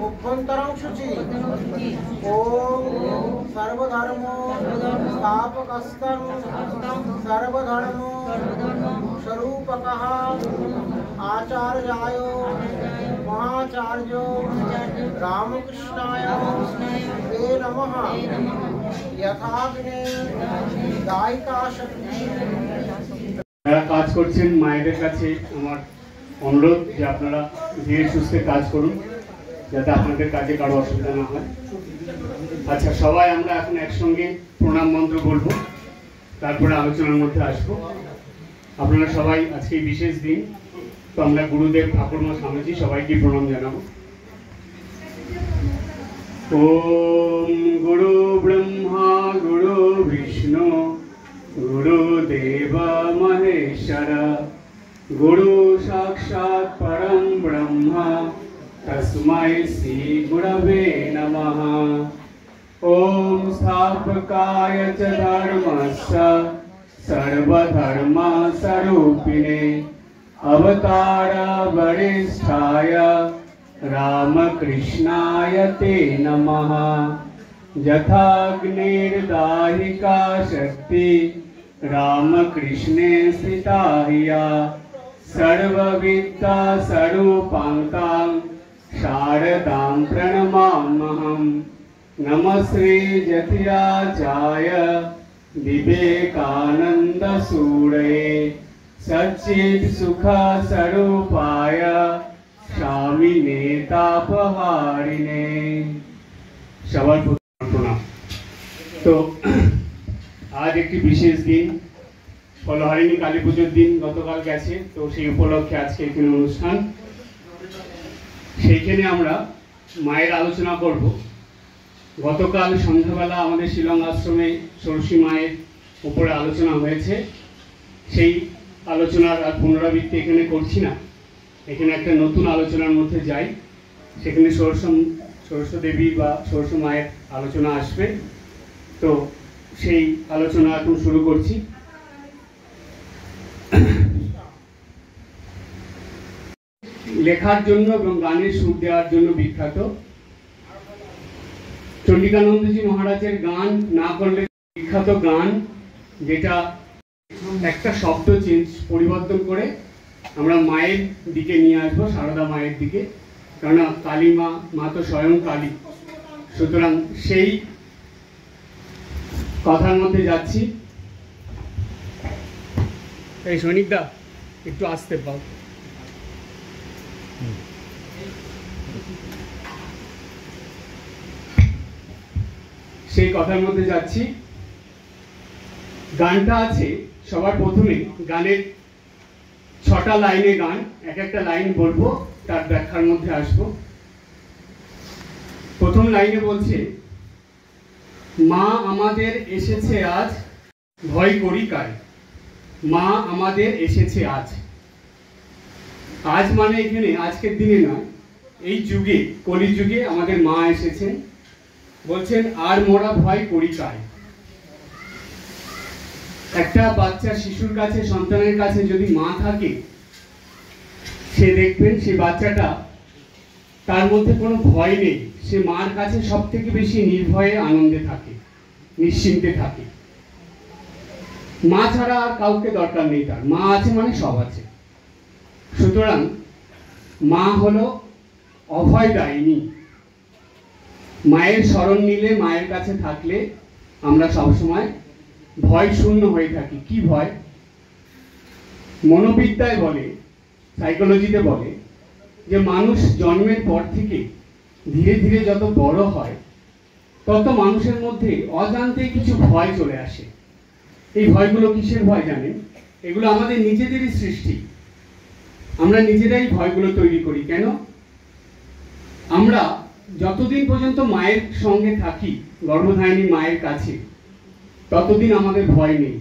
অভ্যন্তরং শুচি ওম সর্বধর্ম স্থাপকস্তং সর্বধর্ম স্বরূপকঃ आचार्याय महाचार्य रामकृष्णाय ते नमः। यथाग्ने दायिका शक्ति। যারা কাজ করছেন মায়েদের কাছে আমার অনুরোধ যে আপনারা ধীরে সুস্থে কাজ করুন যাতে আপনাদের কাজে কারো অসুবিধা না হয়। আচ্ছা, সবাই আমরা এখন একসঙ্গে প্রণাম মন্ত্র বলবো, তারপরে আলোচনার মধ্যে আসবো। আপনারা সবাই আজকে বিশেষ দিন, তো আমরা গুরুদেব ঠাকুরমা স্বামীজি সবাইকে প্রণাম জানাবো। ওম গুরু ব্রহ্মা গুরু বিষ্ণু গুরুদেব মহেশ্বর গুরু সাক্ষাৎ পরম ব্রহ্ম তস্मै শ্রী গুরবে নমঃ। ওম স্থাপকায় চ ধর্মস্য सर्वधर्म स्वरूपिणे अवतार वरिष्ठाय रामकृष्णाय ते नमः। यथाग्निर्दाहिका शक्ति रामकृष्णे स्थिता हिया सर्वविद्या स्वरूपान्तां शारदां प्रणमाम्यहम्। नमः श्री जतिराजाय विवेकानंद सूरये सच्चिद सुख स्वरूपाय स्वामिने तापहारिणे। সবার প্রণাম। তো আজ একটি বিশেষ দিন, ফলহারিণী কালী পুজোর দিন গতকাল গেছে, তো সেই উপলক্ষে আজকে এখানে অনুষ্ঠান। সেইখানে আমরা মায়ের আলোচনা করব। গতকাল সন্ধ্যাবেলা আমাদের শিলং আশ্রমে ষোড়শী মায়ের উপরে আলোচনা হয়েছে, সেই আলোচনার আর পুনরাবৃত্তি এখানে করছি না। এখানে একটা নতুন আলোচনার মধ্যে যাই, সেখানে ষোড়শ দেবী বা ষোড়শ মায়ের আলোচনা আসবে। তো সেই আলোচনা এখন শুরু করছি। লেখার জন্য এবং গানের সুর দেওয়ার জন্য বিখ্যাত চন্ডিকানন্দজি মহারাজের গান না করলে বিখ্যাত গান, যেটা একটা শব্দ পরিবর্তন করে আমরা মায়ের দিকে নিয়ে আসবো, সারদা মায়ের দিকে, কেননা কালী মা তো স্বয়ং কালী। সুতরাং সেই কথার মধ্যে যাচ্ছি। এই সৈনিকদা একটু আসতে পাও। সেই কথার মধ্যে যাচ্ছি। গানটা আছে সবার প্রথমে, গানের 6টা লাইনে গান, এক একটা লাইন বলবো, তার ব্যাখ্যার মধ্যে আসবো। প্রথম লাইনে বলছে, মা আমাদের এসেছে আজ, ভয় করি কায়। মা আমাদের এসেছে আজ। আজ মানে এখানে আজকের দিনে নয়, এই যুগে, কলি যুগে আমাদের মা এসেছেন। বলছেন আর মোরা ভয় করি কায়। একটা বাচ্চা শিশুর কাছে, সন্তানের কাছে যদি মা থাকে, সে দেখবেন সে বাচ্চাটা, তার মধ্যে কোনো ভয় নেই, সে মার কাছে সব থেকে বেশি নির্ভয়ে আনন্দে থাকে, নিশ্চিন্তে থাকে। মা ছাড়া আর কাউকে দরকার নেই তার, মা আছে মানে সব আছে। সুতরাং মা হলো অভয়দায়িনী। মায়ের শরণ নিলে, মায়ের কাছে থাকলে আমরা সবসময় ভয় শূন্য হয়ে থাকি। কি ভয়? মনোবিদ্যায় বলে, সাইকোলজিতে বলে যে মানুষ জন্মের পর থেকে ধীরে ধীরে যত বড় হয়, তত মানুষের মধ্যে অজান্তে কিছু ভয় চলে আসে। এই ভয়গুলো কিসের ভয় জানেন? এগুলো আমাদের নিজেদেরই সৃষ্টি। আমরা নিজেরাই ভয়গুলো তৈরি করি। কেন? আমরা যতদিন পর্যন্ত মায়ের সঙ্গে থাকি, গর্ভধারিণী মায়ের কাছে, ততদিন আমাদের ভয় নেই।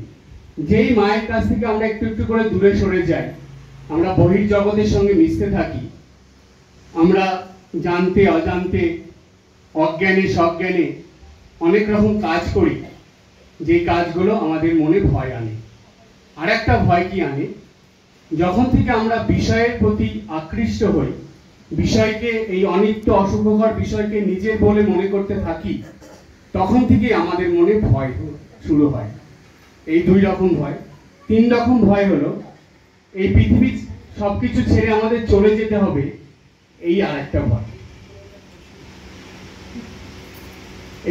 যেই মায়ের কাছ থেকে আমরা একটু একটু করে দূরে সরে যাই, আমরা বহির্জগতের সঙ্গে মিশতে থাকি, আমরা জানতে অজান্তে, অজ্ঞানে সজ্ঞানে অনেক রকম কাজ করি, যে কাজগুলো আমাদের মনে ভয় আনে। আর একটা ভয় কি আনে, যখন থেকে আমরা বিষয়ের প্রতি আকৃষ্ট হই, বিষয়কে, এই অনিত্য অশুভকর বিষয়কে নিজের বলে মনে করতে থাকি, তখন থেকে আমাদের মনে ভয় শুরু হয়। এই 2 রকম ভয়। 3 রকম ভয় হলো এই পৃথিবী সবকিছু ছেড়ে আমাদের চলে যেতে হবে, এই আর একটা ভয়।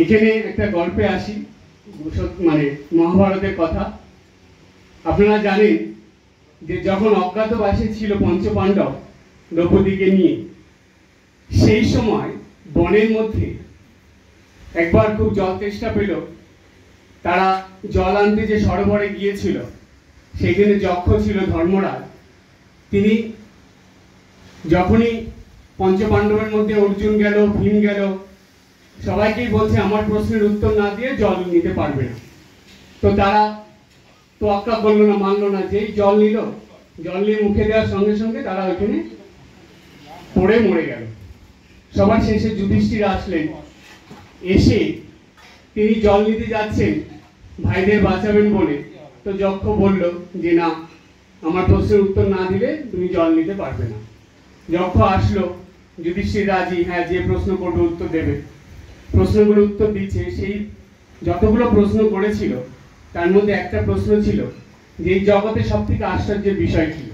এখানে একটা গল্পে আসি, মানে মহাভারতের কথা। আপনারা জানেন যে যখন অজ্ঞাতবাসে ছিল পঞ্চপাণ্ডব দ্রৌপদীকে নিয়ে, সেই সময় বনের মধ্যে একবার খুব জল তেষ্টা পেল। তারা জল আনতে যে সরোবরে গিয়েছিল, সেখানে যক্ষ ছিল ধর্মরাজ। তিনি যখনই পঞ্চপাণ্ডবের মধ্যে অর্জুন গেল, ভীম গেল, সবাইকেই বলছে আমার প্রশ্নের উত্তর না দিয়ে জল নিতে পারবে না। তো তারা তোয়াক্কা করলো না, মানলো না। যেই জল নিল, জল নিয়ে মুখে দেওয়ার সঙ্গে সঙ্গে তারা ওইখানে পড়ে মরে গেল। সবার শেষে যুধিষ্ঠির আসলেন। এসে তিনি জল নিতে যাচ্ছেন ভাইদের বাঁচাবেন বলে। তো যক্ষ বলল যে না, আমার প্রশ্নের উত্তর না দিলে তুমি জল নিতে পারবে না। যক্ষ আসলো, যুধিষ্ঠির রাজি, হ্যাঁ যে প্রশ্ন করবে উত্তর দেবে। প্রশ্নগুলো উত্তর দিচ্ছে। সেই যতগুলো প্রশ্ন করেছিল তার মধ্যে একটা প্রশ্ন ছিল যে এই জগতে সব থেকে আশ্চর্যের বিষয় কি।